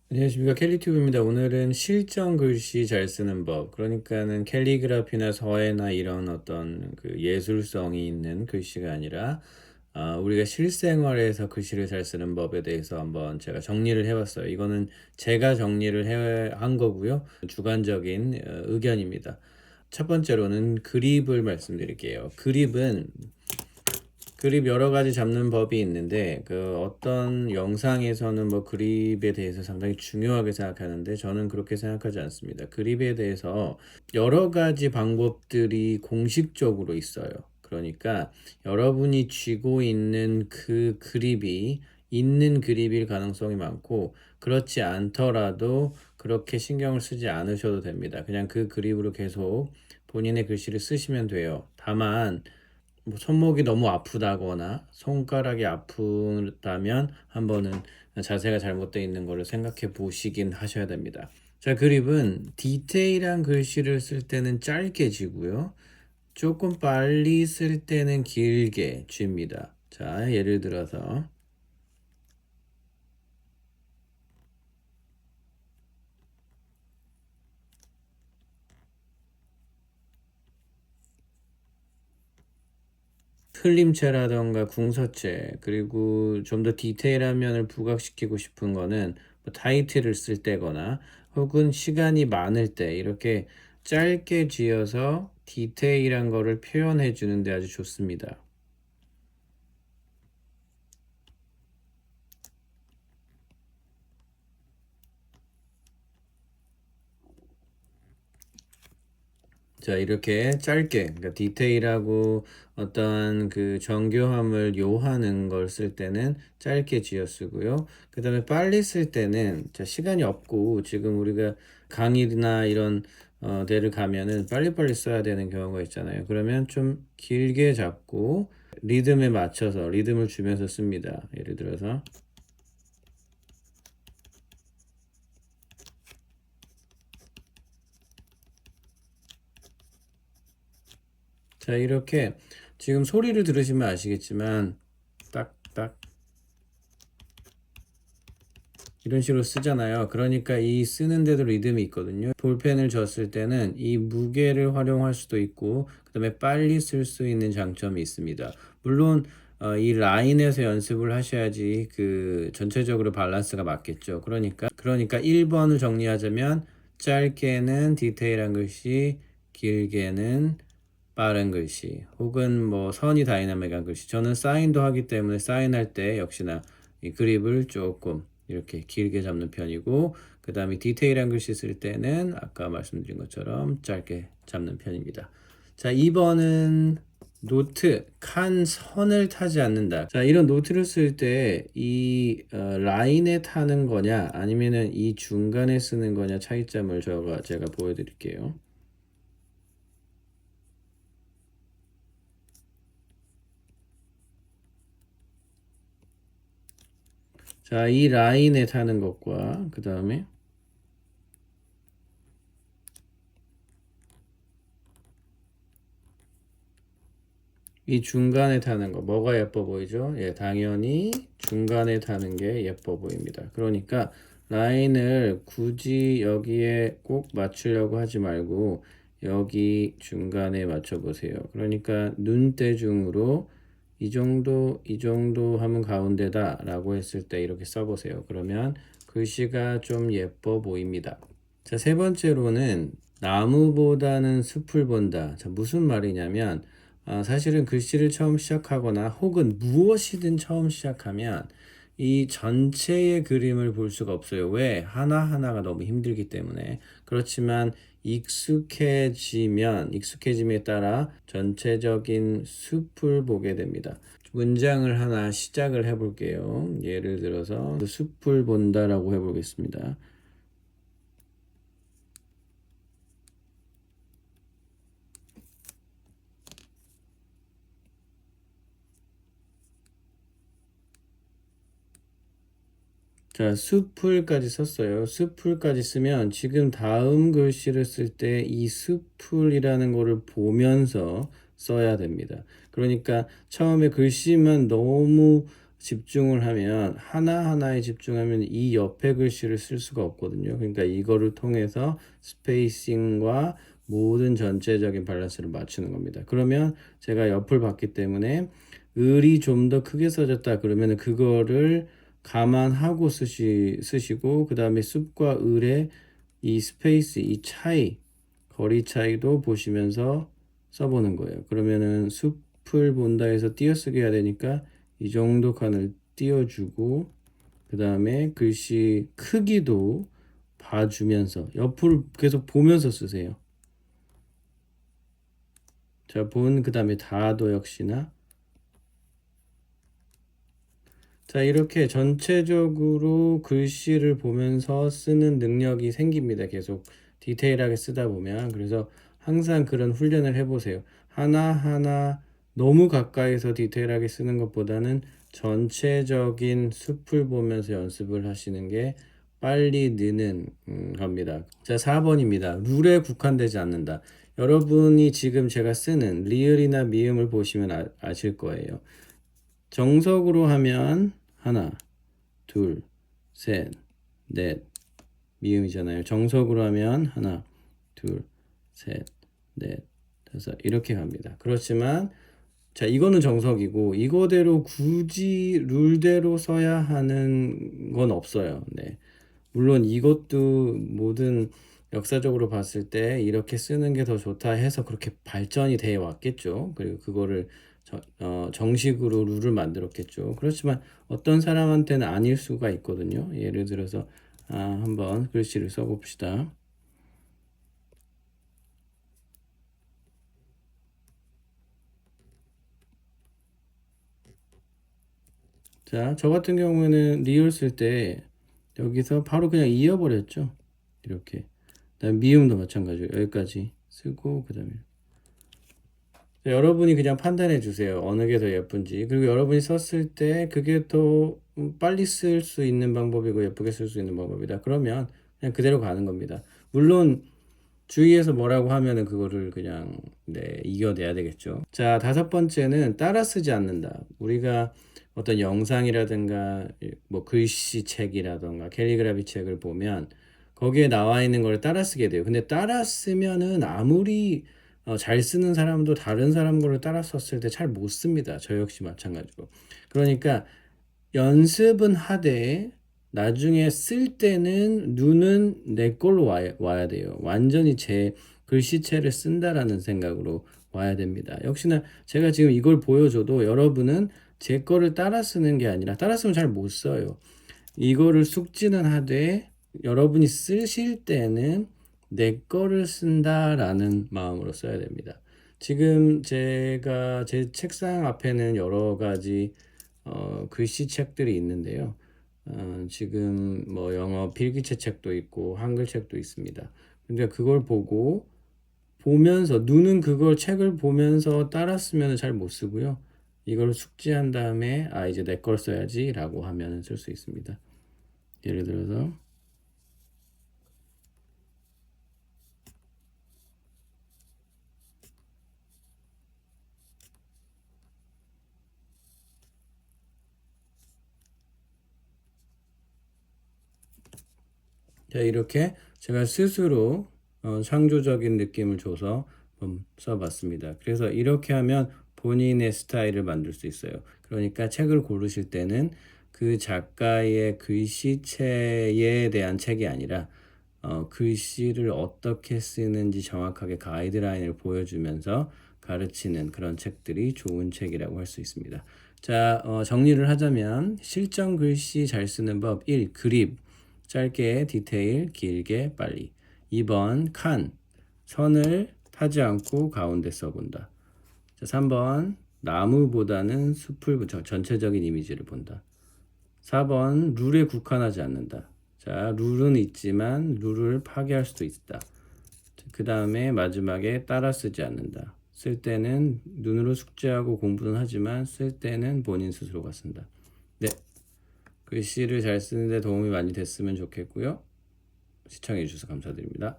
안녕하십니까, 캘리튜브입니다. 오늘은 실전 글씨 잘 쓰는 법, 그러니까는 캘리그라피나 서예나 이런 어떤 그 예술성이 있는 글씨가 아니라 우리가 실생활에서 글씨를 잘 쓰는 법에 대해서 한번 제가 정리를 해봤어요. 이거는 제가 정리를 한 거고요. 주관적인 의견입니다. 첫 번째로는 그립을 말씀드릴게요. 그립 여러 가지 잡는 법이 있는데, 그 어떤 영상에서는 뭐 그립에 대해서 상당히 중요하게 생각하는데, 저는 그렇게 생각하지 않습니다. 그립에 대해서 여러 가지 방법들이 공식적으로 있어요. 그러니까 여러분이 쥐고 있는 그 그립이 있는 그립일 가능성이 많고, 그렇지 않더라도 그렇게 신경을 쓰지 않으셔도 됩니다. 그냥 그 그립으로 계속 본인의 글씨를 쓰시면 돼요. 다만 뭐 손목이 너무 아프다거나 손가락이 아프다면 한번은 자세가 잘못되어 있는 것을 생각해 보시긴 하셔야 됩니다. 자, 그립은 디테일한 글씨를 쓸 때는 짧게 쥐고요. 조금 빨리 쓸 때는 길게 쥡니다. 자, 예를 들어서 흘림체라던가 궁서체, 그리고 좀 더 디테일한 면을 부각시키고 싶은 거는 뭐 타이틀을 쓸 때거나 혹은 시간이 많을 때 이렇게 짧게 쥐어서 디테일한 거를 표현해 주는데 아주 좋습니다. 자, 이렇게 짧게, 그러니까 디테일하고 어떠한 그 정교함을 요하는 걸 쓸 때는 짧게 지어 쓰고요. 그 다음에 빨리 쓸 때는, 자, 시간이 없고 지금 우리가 강의나 이런 데를 가면은 빨리빨리 써야 되는 경우가 있잖아요. 그러면 좀 길게 잡고 리듬에 맞춰서 리듬을 주면서 씁니다. 예를 들어서 자, 이렇게 지금 소리를 들으시면 아시겠지만 딱딱 이런 식으로 쓰잖아요. 그러니까 이 쓰는데도 리듬이 있거든요. 볼펜을 졌을 때는 이 무게를 활용할 수도 있고, 그 다음에 빨리 쓸 수 있는 장점이 있습니다. 물론 이 라인에서 연습을 하셔야지 그 전체적으로 밸런스가 맞겠죠. 그러니까 1번을 정리하자면 짧게는 디테일한 글씨, 길게는 빠른 글씨, 혹은 뭐 선이 다이나믹한 글씨. 저는 사인도 하기 때문에 사인할 때 역시나 이 그립을 조금 이렇게 길게 잡는 편이고, 그 다음에 디테일한 글씨 쓸 때는 아까 말씀드린 것처럼 짧게 잡는 편입니다. 자, 2번은 노트, 칸 선을 타지 않는다. 자, 이런 노트를 쓸 때 이 라인에 타는 거냐 아니면은 이 중간에 쓰는 거냐 차이점을 제가 보여드릴게요. 자, 이 라인에 타는 것과 그 다음에 이 중간에 타는 거 뭐가 예뻐 보이죠? 예, 당연히 중간에 타는 게 예뻐 보입니다. 그러니까 라인을 굳이 여기에 꼭 맞추려고 하지 말고 여기 중간에 맞춰 보세요. 그러니까 눈대중으로 이 정도 하면 가운데다 라고 했을 때 이렇게 써보세요. 그러면 글씨가 좀 예뻐 보입니다. 자, 세 번째로는 나무보다는 숲을 본다. 자, 무슨 말이냐면, 사실은 글씨를 처음 시작하거나 혹은 무엇이든 처음 시작하면 이 전체의 그림을 볼 수가 없어요. 왜? 하나하나가 너무 힘들기 때문에. 그렇지만 익숙해짐에 따라 전체적인 숲을 보게 됩니다. 문장을 하나 시작을 해볼게요. 예를 들어서 숲을 본다라고 해보겠습니다. 자, 숲을까지 썼어요. 숲을까지 쓰면 지금 다음 글씨를 쓸 때 이 숲을이라는 거를 보면서 써야 됩니다. 그러니까 처음에 글씨만 너무 집중을 하면 하나하나에 집중하면 이 옆에 글씨를 쓸 수가 없거든요. 그러니까 이거를 통해서 스페이싱과 모든 전체적인 밸런스를 맞추는 겁니다. 그러면 제가 옆을 봤기 때문에 을이 좀 더 크게 써졌다 그러면 그거를 감안하고 쓰시고 그 다음에 숲과 을의 이 스페이스 이 차이 거리 차이도 보시면서 써보는 거예요. 그러면은 숲을 본다 해서 띄어쓰기 해야 되니까 이 정도 칸을 띄워주고 그 다음에 글씨 크기도 봐주면서 옆을 계속 보면서 쓰세요. 자, 그 다음에 다도 역시나 자, 이렇게 전체적으로 글씨를 보면서 쓰는 능력이 생깁니다. 계속 디테일하게 쓰다 보면. 그래서 항상 그런 훈련을 해보세요. 하나하나 너무 가까이서 디테일하게 쓰는 것보다는 전체적인 숲을 보면서 연습을 하시는 게 빨리 느는 겁니다. 자, 4번입니다. 룰에 국한되지 않는다. 여러분이 지금 제가 쓰는 리을이나 미음을 보시면 아실 거예요. 정석으로 하면 하나, 둘, 셋, 넷, 미음이잖아요. 정석으로 하면 하나, 둘, 셋, 넷, 다섯 이렇게 갑니다. 그렇지만 자, 이거는 정석이고 이거대로 굳이 룰대로 써야 하는 건 없어요. 네. 물론 이것도 모든 역사적으로 봤을 때 이렇게 쓰는 게 더 좋다 해서 그렇게 발전이 돼 왔겠죠. 그리고 그거를 정식으로 룰을 만들었겠죠. 그렇지만 어떤 사람한테는 아닐 수가 있거든요. 예를 들어서 한번 글씨를 써봅시다. 자, 저 같은 경우에는 리을 쓸 때 여기서 바로 그냥 이어버렸죠. 이렇게. 그다음 미음도 마찬가지로 여기까지 쓰고 그다음에 여러분이 그냥 판단해 주세요. 어느 게 더 예쁜지. 그리고 여러분이 썼을 때 그게 더 빨리 쓸 수 있는 방법이고 예쁘게 쓸 수 있는 방법이다. 그러면 그냥 그대로 가는 겁니다. 물론 주위에서 뭐라고 하면은 그거를 그냥 네, 이겨내야 되겠죠. 자, 다섯 번째는 따라 쓰지 않는다. 우리가 어떤 영상이라든가 뭐 글씨책이라든가 캘리그라피 책을 보면 거기에 나와 있는 걸 따라 쓰게 돼요. 근데 따라 쓰면은 아무리 잘 쓰는 사람도 다른 사람 거를 따라 썼을 때 잘 못 씁니다. 저 역시 마찬가지고. 그러니까 연습은 하되 나중에 쓸 때는 눈은 내 걸로 와야 돼요. 완전히 제 글씨체를 쓴다라는 생각으로 와야 됩니다. 역시나 제가 지금 이걸 보여줘도 여러분은 제 거를 따라 쓰는 게 아니라 따라 쓰면 잘 못 써요. 이거를 숙지는 하되 여러분이 쓰실 때는 내 거를 쓴다라는 마음으로 써야 됩니다. 지금 제가 제 책상 앞에는 여러 가지 글씨책들이 있는데요. 지금 뭐 영어 필기체 책도 있고 한글 책도 있습니다. 근데 그걸 보면서 눈은 그걸 책을 보면서 따라 쓰면 잘 못 쓰고요. 이걸 숙지한 다음에 이제 내 걸 써야지라고 하면 쓸 수 있습니다. 예를 들어서 자, 이렇게 제가 스스로 창조적인 느낌을 줘서 써봤습니다. 그래서 이렇게 하면 본인의 스타일을 만들 수 있어요. 그러니까 책을 고르실 때는 그 작가의 글씨체에 대한 책이 아니라 글씨를 어떻게 쓰는지 정확하게 가이드라인을 보여주면서 가르치는 그런 책들이 좋은 책이라고 할 수 있습니다. 자, 정리를 하자면 실전 글씨 잘 쓰는 법 1. 그립 짧게 디테일 길게 빨리 2번 칸 선을 타지 않고 가운데 써본다. 자, 3번 나무보다는 숲을 전체적인 이미지를 본다. 4번 룰에 국한하지 않는다. 자, 룰은 있지만 룰을 파괴할 수도 있다. 그 다음에 마지막에 따라 쓰지 않는다. 쓸 때는 눈으로 숙지하고 공부는 하지만 쓸 때는 본인 스스로가 쓴다. 네, 글씨를 잘 쓰는데 도움이 많이 됐으면 좋겠고요. 시청해 주셔서 감사드립니다.